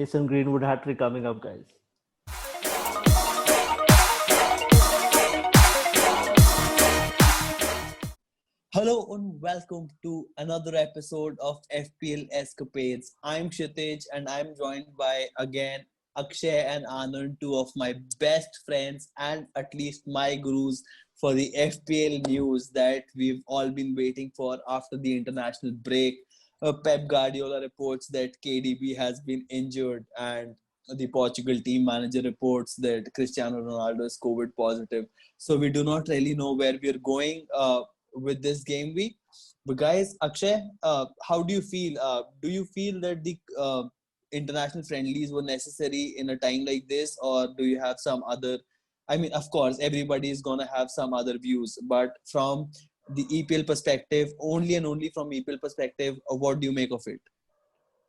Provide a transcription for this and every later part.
Mason Greenwood hat-trick coming up, guys. Hello and welcome to another episode of FPL Escapades. I'm Kshitij and I'm joined by again Akshay and Anand, two of my best friends and at least my gurus for the FPL news that we've all been waiting for after the international break. Pep Guardiola reports that KDB has been injured, and the Portugal team manager reports that Cristiano Ronaldo is COVID positive. So we do not really know where we're going with this game week. But guys, Akshay, how do you feel? Do you feel that the international friendlies were necessary in a time like this, or do you have some other? I mean, of course, everybody is gonna have some other views, but from the EPL perspective, only and only from EPL perspective, what do you make of it?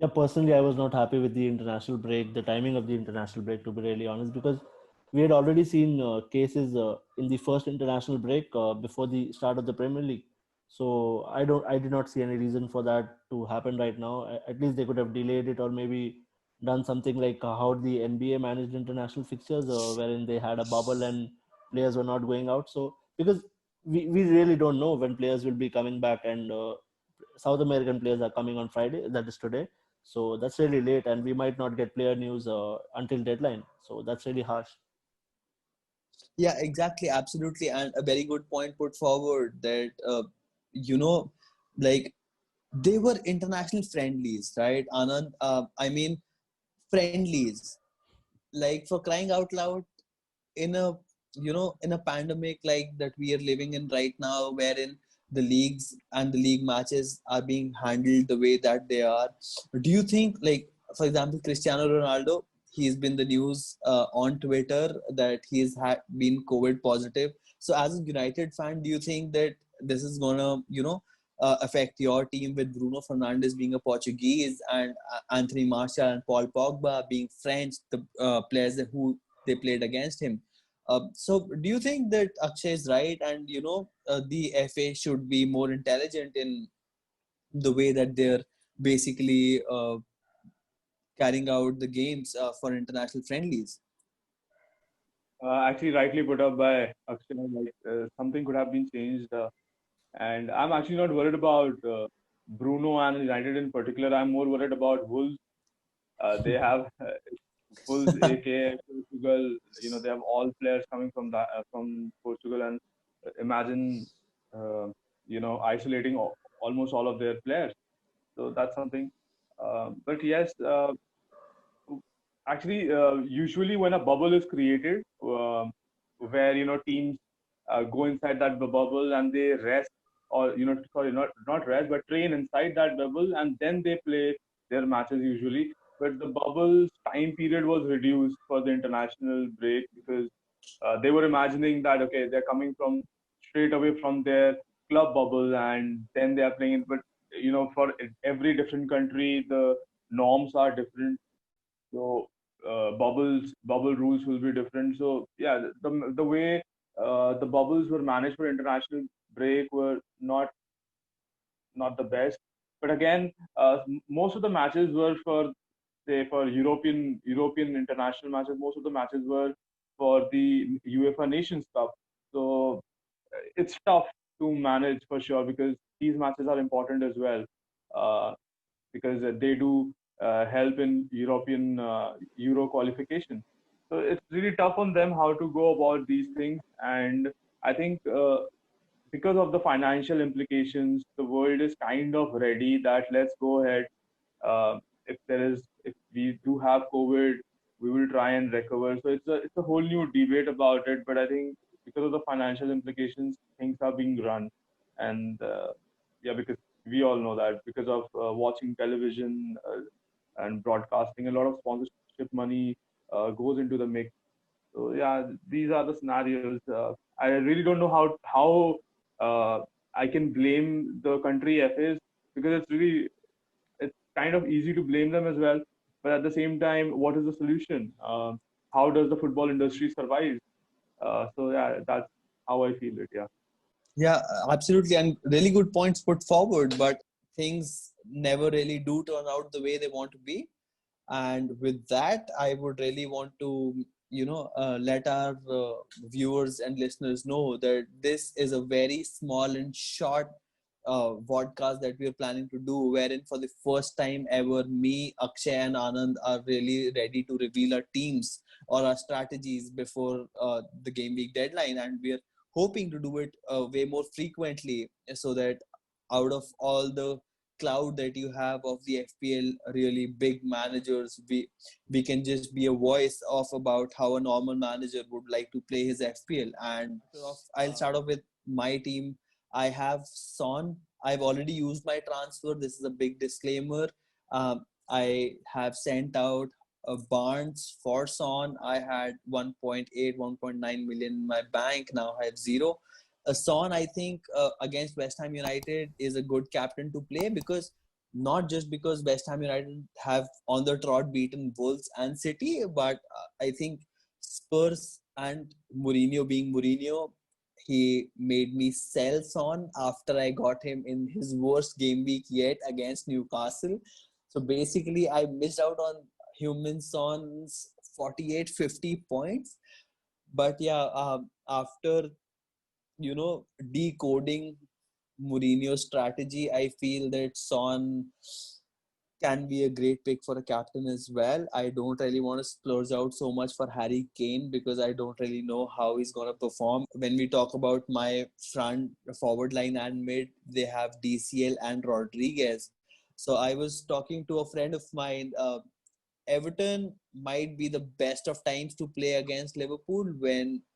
Yeah, personally, I was not happy with the international break, the timing of the international break, to be really honest, because we had already seen cases in the first international break before the start of the Premier League. So I did not see any reason for that to happen right now. At least they could have delayed it, or maybe done something like how the NBA managed international fixtures, wherein they had a bubble and players were not going out. So because we really don't know when players will be coming back, and South American players are coming on Friday, that is today. So that's really late, and we might not get player news until deadline. So that's really harsh. Yeah, exactly, absolutely, and a very good point put forward that you know, like they were international friendlies, right, Anand? I mean, friendlies, like for crying out loud, in a in a pandemic like that we are living in right now, wherein the leagues and the league matches are being handled the way that they are. Do you think, like, for example, Cristiano Ronaldo, he's been the news on Twitter that he's been COVID positive. So as a United fan, do you think that this is gonna affect your team, with Bruno Fernandes being a Portuguese and Anthony Martial and Paul Pogba being French, the players who they played against him? So do you think that Akshay is right, and the FA should be more intelligent in the way that they're basically carrying out the games for international friendlies? Actually, rightly put up by Akshay, like something could have been changed. And I'm actually not worried about Bruno and United in particular. I'm more worried about Wolves. They have Wolves, aka Portugal. They have all players coming from Portugal, and imagine, uh, isolating almost all of their players. So that's something. But yes, actually, usually when a bubble is created, where teams go inside that bubble and they rest, or sorry, not rest, but train inside that bubble, and then they play their matches usually. But the bubble's time period was reduced for the international break because they were imagining that, okay, they're coming from straight away from their club bubble and then they are playing it. But for every different country, the norms are different, so bubble rules will be different. So yeah, the way the bubbles were managed for international break were not the best. But again, most of the matches were for, say, for European international matches. Most of the matches were for the UEFA Nations Cup. So it's tough to manage for sure, because these matches are important as well, uh, because they do help in European Euro qualification. So it's really tough on them how to go about these things. And I think because of the financial implications, the world is kind of ready that let's go ahead. If we do have COVID, we will try and recover. So it's a whole new debate about it. But I think because of the financial implications, things are being run, and yeah, because we all know that because of watching television and broadcasting, a lot of sponsorship money goes into the mix. So yeah, these are the scenarios. I really don't know how I can blame the country FAs, because it's kind of easy to blame them as well. But at the same time, what is the solution? How does the football industry survive? So yeah, that's how I feel it. Yeah. Yeah, absolutely, and really good points put forward. But things never really do turn out the way they want to be. And with that, I would really want to, let our viewers and listeners know that this is a very small and short podcast that we are planning to do, wherein for the first time ever, me, Akshay, and Anand are really ready to reveal our teams or our strategies before the game week deadline, and we are hoping to do it way more frequently, so that out of all the cloud that you have of the FPL really big managers, we can just be a voice of about how a normal manager would like to play his FPL. And I'll start off with my team. I have Son. I've already used my transfer. This is a big disclaimer. I have sent out Barnes for Son. I had 1.8, 1.9 million in my bank. Now I have zero. Son, I think against West Ham United is a good captain to play, because not just because West Ham United have on the trot beaten Wolves and City, but I think Spurs and Mourinho being Mourinho, he made me sell Son after I got him in his worst game week yet against Newcastle. So basically, I missed out on Human Son's 48-50 points. But yeah, after decoding Mourinho's strategy, I feel that Son can be a great pick for a captain as well. I don't really want to splurge out so much for Harry Kane, because I don't really know how he's going to perform. When we talk about my front forward line and mid, they have DCL and Rodriguez. So I was talking to a friend of mine. Everton might be the best of times to play against Liverpool,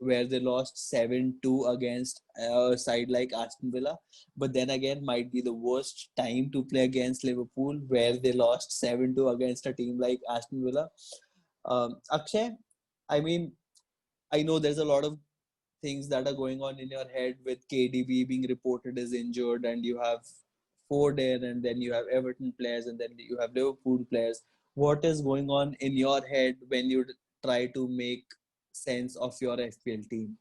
where they lost 7-2 against a side like Aston Villa. But then again, might be the worst time to play against Liverpool, where they lost 7-2 against a team like Aston Villa. Akshay, I mean, I know there's a lot of things that are going on in your head with KDB being reported as injured, and you have Ford there, and then you have Everton players, and then you have Liverpool players. What is going on in your head when you try to make sense of your FPL team?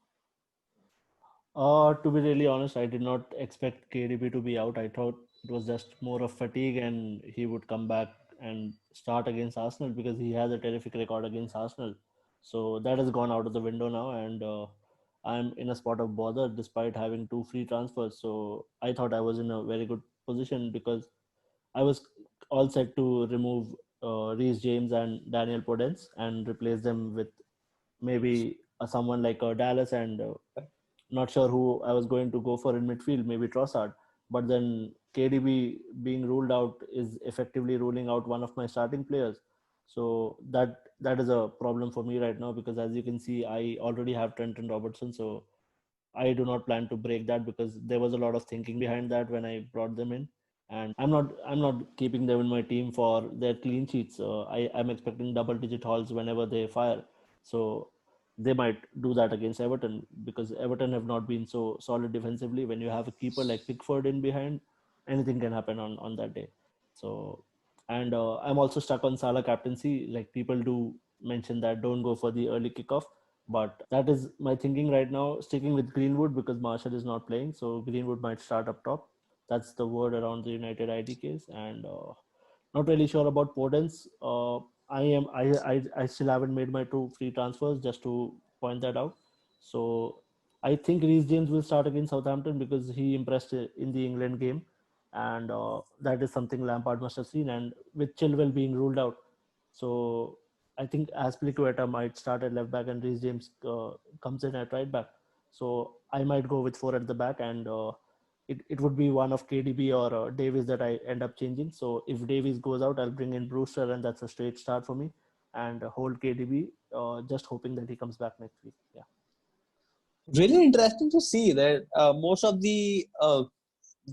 To be really honest, I did not expect KDB to be out. I thought it was just more of fatigue and he would come back and start against Arsenal, because he has a terrific record against Arsenal. So that has gone out of the window now, and I'm in a spot of bother despite having two free transfers. So I thought I was in a very good position, because I was all set to remove Reece James and Daniel Podence and replace them with maybe someone like Dallas, and not sure who I was going to go for in midfield, maybe Trossard. But then KDB being ruled out is effectively ruling out one of my starting players. So that is a problem for me right now, because as you can see, I already have Trent and Robertson. So I do not plan to break that, because there was a lot of thinking behind that when I brought them in, and I'm not keeping them in my team for their clean sheets. I'm expecting double-digit hauls whenever they fire, so they might do that against Everton, because Everton have not been so solid defensively. When you have a keeper like Pickford in behind, anything can happen on that day. So, and I'm also stuck on Salah captaincy. Like, people do mention that don't go for the early kickoff, but that is my thinking right now, sticking with Greenwood because Marshall is not playing. So Greenwood might start up top. That's the word around the United IDKs. And not really sure about Podence. I still haven't made my two free transfers, just to point that out. So I think Reece James will start against Southampton, because he impressed in the England game, and that is something Lampard must have seen. And with Chilwell being ruled out, so I think Aspilicueta might start at left back and Reece James comes in at right back. So I might go with four at the back, and it would be one of KDB or Davies that I end up changing. So if Davies goes out, I'll bring in Brewster, and that's a straight start for me, and hold KDB, just hoping that he comes back next week. Yeah. Really interesting to see that most of the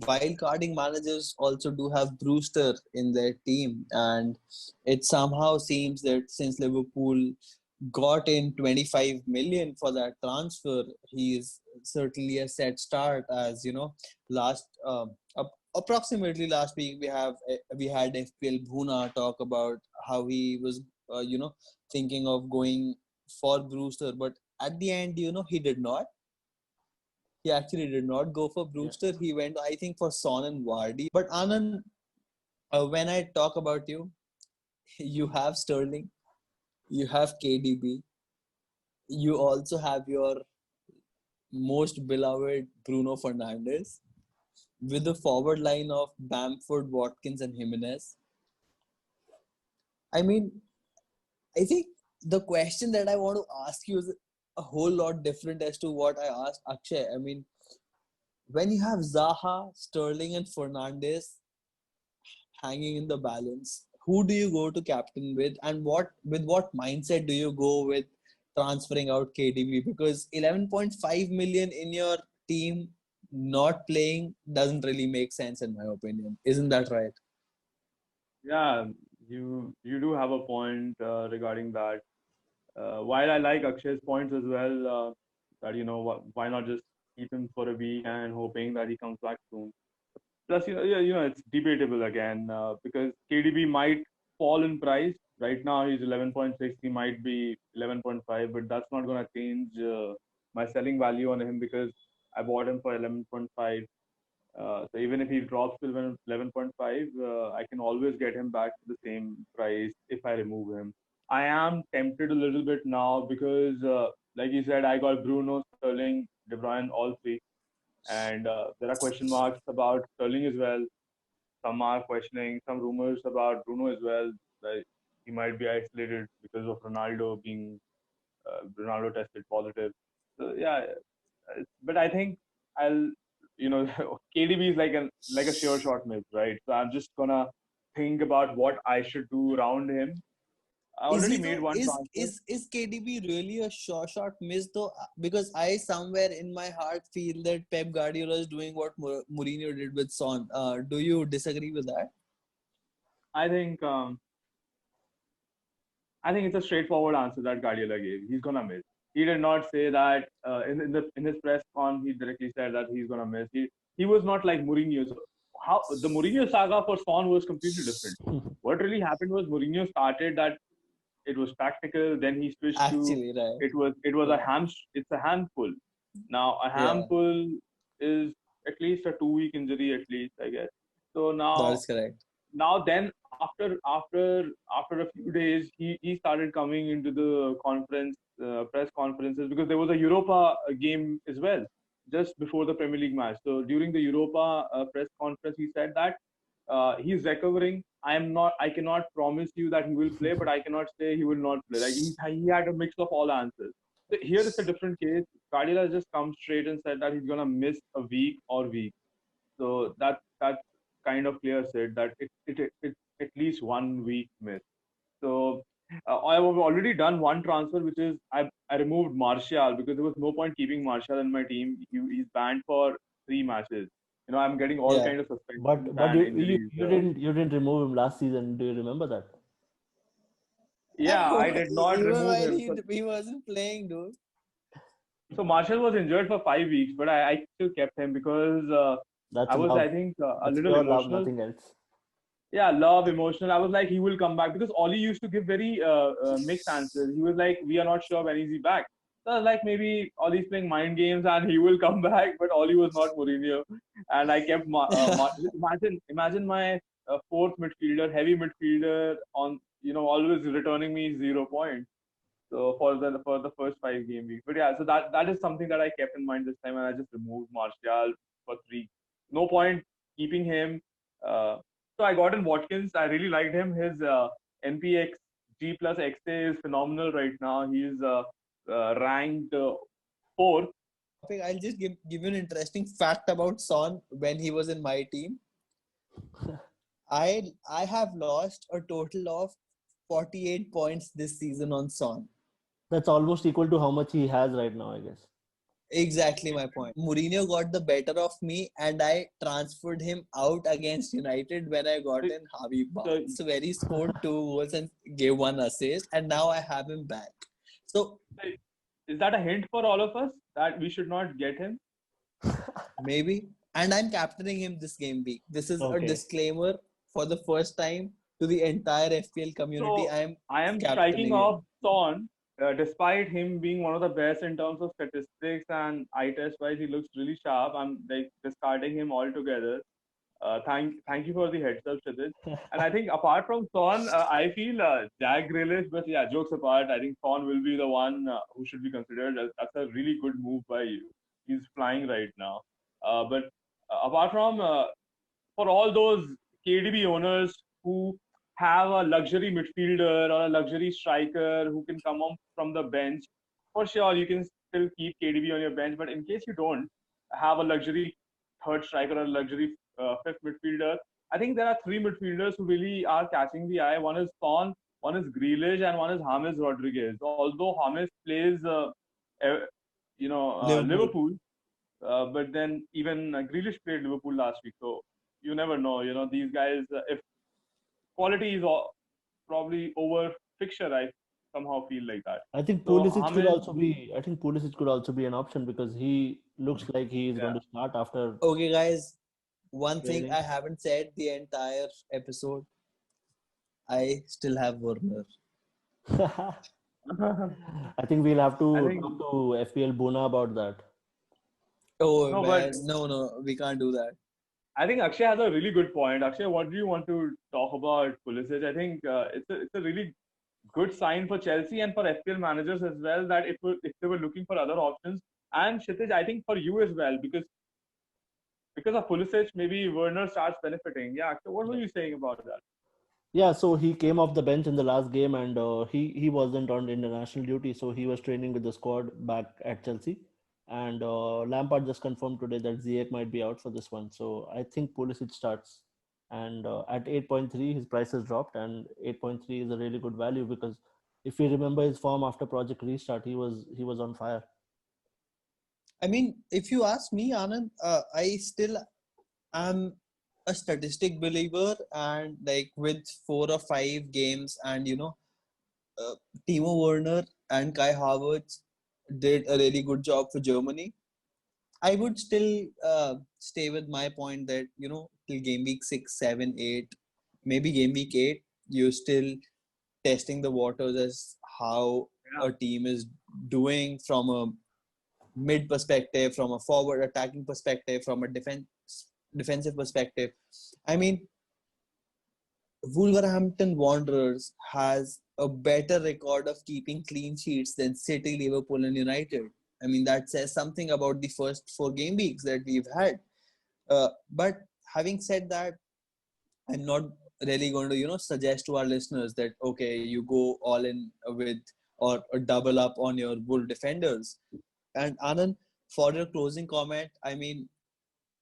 wild carding managers also do have Brewster in their team, and it somehow seems that since Liverpool got in 25 million for that transfer, he is certainly a set start. As you know, last approximately last week we had FPL Bhuna talk about how he was thinking of going for Brewster, but at the end, he did not. He actually did not go for Yeah. Brewster. He went, I think, for Son and Vardy. But Anand, when I talk about you, You have Sterling, you have KDB, you also have your most beloved Bruno Fernandes with a forward line of Bamford, Watkins, and Jimenez. I mean, I think the question that I want to ask you is a whole lot different as to what I asked Akshay. I mean, when you have Zaha, Sterling, and Fernandes hanging in the balance, who do you go to captain with, and what mindset do you go with transferring out KDB? Because 11.5 million in your team not playing doesn't really make sense in my opinion. Isn't that right? Yeah, you do have a point regarding that. While I like Akshay's points as well, that why not just keep him for a week and hoping that he comes back soon. Plus, it's debatable again because KDB might fall in price. Right now, he's 11.6. He might be 11.5, but that's not going to change my selling value on him because I bought him for 11.5. So even if he drops to 11.5, I can always get him back to the same price if I remove him. I am tempted a little bit now because, like you said, I got Bruno, Sterling, De Bruyne, all three. And there are question marks about Sterling as well. Some are questioning, some rumors about Bruno as well, that he might be isolated because of Ronaldo tested positive. So yeah, but I think I'll, KDB is like a sure shot miss, right? So I'm just gonna think about what I should do around him. I Is already he made though? one Is transfer. is is KDB really a short miss though? Because I somewhere in my heart feel that Pep Guardiola is doing what Mourinho did with Son. Do you disagree with that? I think I think it's a straightforward answer that Guardiola gave. He's gonna miss. He did not say that in his press con. He directly said that he's gonna miss. He was not like Mourinho. So how the Mourinho saga for Son was completely different. What really happened was Mourinho started that it was tactical. Then he switched to Actually, right? it was a Yeah, it's a handful. Now a yeah, handful is at least a 2 week injury at least I guess. So that now is correct. then after a few days he started coming into the press conferences because there was a Europa game as well just before the Premier League match. So during the Europa press conference he said that he's recovering. I cannot promise you that he will play, but I cannot say he will not play. Like he had a mix of all answers. So here is a different case. Guardiola just come straight and said that he's gonna miss a week or week. So that's kind of clear said that it's at least 1 week miss. So I have already done one transfer, which is I removed Martial because there was no point keeping Martial in my team. He's banned for 3 matches. I'm getting all Yeah. kind of suspensions But and you, you injuries. you didn't you didn't remove him last season. Do you remember that? Yeah, I did not Even remove while him. he wasn't playing, dude. So Martial was injured for 5 weeks, but I still kept him because That's I was I love. think a That's little pure love, emotional. nothing else. Yeah, love, emotional. I was like, he will come back because Ollie used to give very mixed answers. He was like, we are not sure when is he back. So I was like, maybe Ollie's playing mind games and he will come back, but Ollie was not Mourinho. And I kept, imagine my fourth midfielder, heavy midfielder on, always returning me 0 points. So for the first 5 game weeks. But yeah, so that is something that I kept in mind this time and I just removed Martial for 3. No point keeping him. Uh, so I got in Watkins. I really liked him. His NPX G plus XA is phenomenal right now. He's ranked fourth. I'll just give you an interesting fact about Son when he was in my team. I have lost a total of 48 points this season on Son. That's almost equal to how much he has right now, I guess. Exactly my point. Mourinho got the better of me and I transferred him out against United when I got in Javi So, Barnes, where he scored 2 goals and gave 1 assist, and now I have him back. So is that a hint for all of us that we should not get him? maybe. And I'm captaining him this game week. This is a Okay. disclaimer for the first time to the entire FPL community. So I'm I am striking captaining him. off Son, despite him being one of the best in terms of statistics and eye test wise, he looks really sharp. I'm like discarding him altogether. Thank you for the heads up, Chidit. And I think apart from Son, I feel Jack Grealish, but yeah, jokes apart, I think Son will be the one who should be considered. That's a really good move by you. He's flying right now. But apart from for all those KDB owners who have a luxury midfielder or a luxury striker who can come on from the bench, for sure you can still keep KDB on your bench. But in case you don't have a luxury third striker or a luxury fifth midfielder, I think there are three midfielders who really are catching the eye. One is Son, one is Grealish, and one is James Rodriguez. Although James plays, Liverpool. Liverpool, but then even Grealish played Liverpool last week, so you never know. These guys, if quality is probably over fixture, I somehow feel like that. I think So Pulisic could James, also be. I think Pulisic could also be an option because he looks like he is going yeah, to start after Okay, guys. One thing training. I haven't said the entire episode. I still have Werner. I think we'll have I to think talk to FPL Buna about that. Oh no, but man, no, we can't do that. I think Akshay has a really good point. Akshay, what do you want to talk about Pulisic? I think it's a really good sign for Chelsea and for FPL managers as well that if they were looking for other options, and Kshitij, I think for you as well, because of Pulisic, maybe Werner starts benefiting. Yeah, Akshay, what were you saying about that? Yeah, so he came off the bench in the last game, and he wasn't on international duty, so he was training with the squad back at Chelsea. And Lampard just confirmed today that Ziyech might be out for this one. So I think Pulisic starts. And at 8.3, his price has dropped, and 8.3 is a really good value because if you remember his form after Project Restart, he was on fire. I mean, if you ask me, Anand, I still am a statistic believer, and like with 4 or 5 games, and Timo Werner and Kai Havertz did a really good job for Germany. I would still stay with my point that till game week 6, 7, 8, maybe game week 8, you're still testing the waters as how Yeah, a team is doing from a mid perspective, from a forward attacking perspective, from a defensive perspective. I mean, Wolverhampton Wanderers has a better record of keeping clean sheets than City, Liverpool, and United. I mean, that says something about the first 4 game weeks that we've had. But having said that, I'm not really going to, suggest to our listeners that, okay, you go all in with or double up on your Bull defenders. And Anand, for your closing comment, I mean,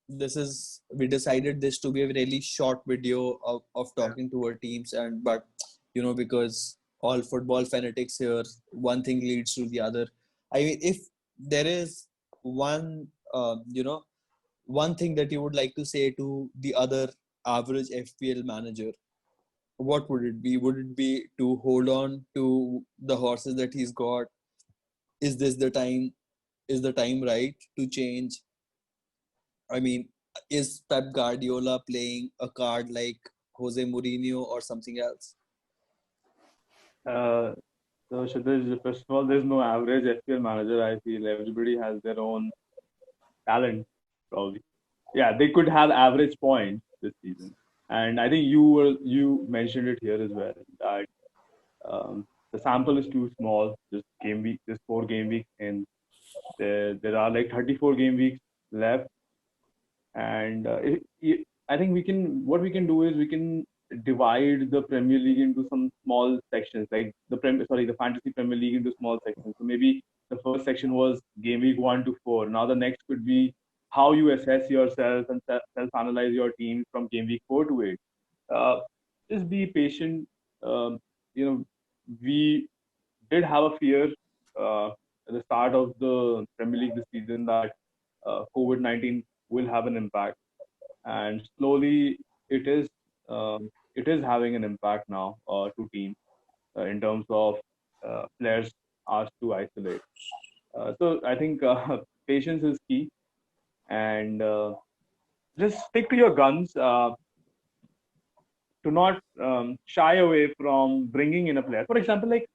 we decided this to be a really short video of yeah. talking to our teams, but because all football fanatics here, one thing leads to the other. I mean, if there is one one thing that you would like to say to the other average FPL manager, what would it be? Would it be to hold on to the horses that he's got? Is this the time? Is the time right to change? I mean, is Pep Guardiola playing a card like Jose Mourinho or something else? Uh, so Kshitij, first of all, there's no average FPL manager. I feel everybody has their own talent, probably. Yeah, they could have average points this season, and I think you mentioned it here as well that the sample is too small. Just 4 game weeks, and there are like 34 game weeks left, and I think what we can do is we can divide the Premier League into some small sections, like the Fantasy Premier League into small sections. So maybe the first section was game week 1 to 4. Now the next could be how you assess yourself and self-analyze your team from game week 4 to 8. Uh, just be patient. Um, you know, we did have a fear at the start of the Premier League this season that COVID-19 will have an impact, and slowly it is it is having an impact now to teams in terms of players asked to isolate. So I think patience is key, and just stick to your guns. To not shy away from bringing in a player. For example, like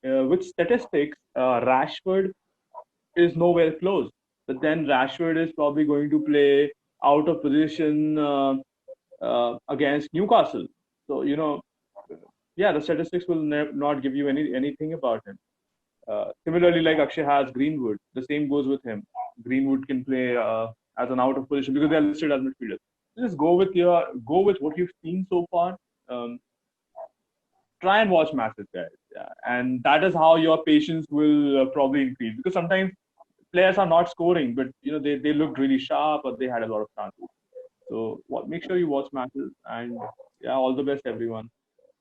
with statistics, Rashford is nowhere close. But then Rashford is probably going to play out of position against Newcastle. So, yeah, the statistics will not give you anything about him. Similarly, like Akshay has Greenwood, the same goes with him. Greenwood can play as an out of position because they are listed as midfielders. Just go with what you've seen so far. Um, Try and watch matches, guys. Yeah. And that is how your patience will probably increase, because sometimes players are not scoring, but they looked really sharp or they had a lot of chances. So make sure you watch matches, and yeah, all the best, everyone.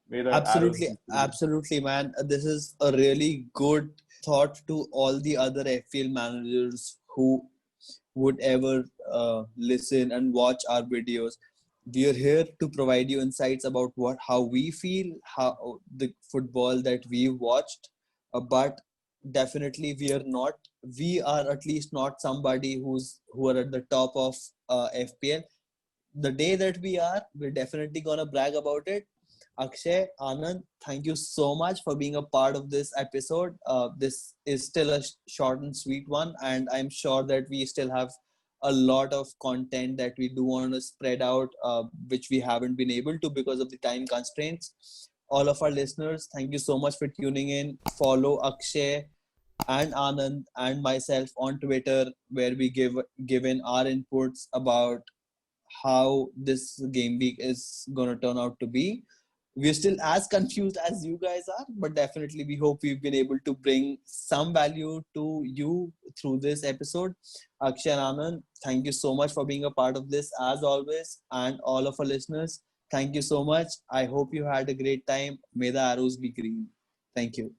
May the arrows Absolutely, be filled. absolutely, man. This is a really good thought to all the other FPL managers who would ever listen and watch our videos. We are here to provide you insights about how we feel, how the football that we watched. But definitely, we are at least not somebody who are at the top of FPL. The day that we're definitely gonna brag about it. Akshay, Anand, thank you so much for being a part of this episode. This is still a short and sweet one, and I'm sure that we still have a lot of content that we do want to spread out, which we haven't been able to because of the time constraints. All of our listeners, thank you so much for tuning in. Follow Akshay and Anand and myself on Twitter, where we give in our inputs about how this game week is going to turn out to be. We're still as confused as you guys are, but definitely we hope we've been able to bring some value to you through this episode. Akshay and Anand, thank you so much for being a part of this as always, and all of our listeners, thank you so much. I hope you had a great time. May the arrows be green. Thank you.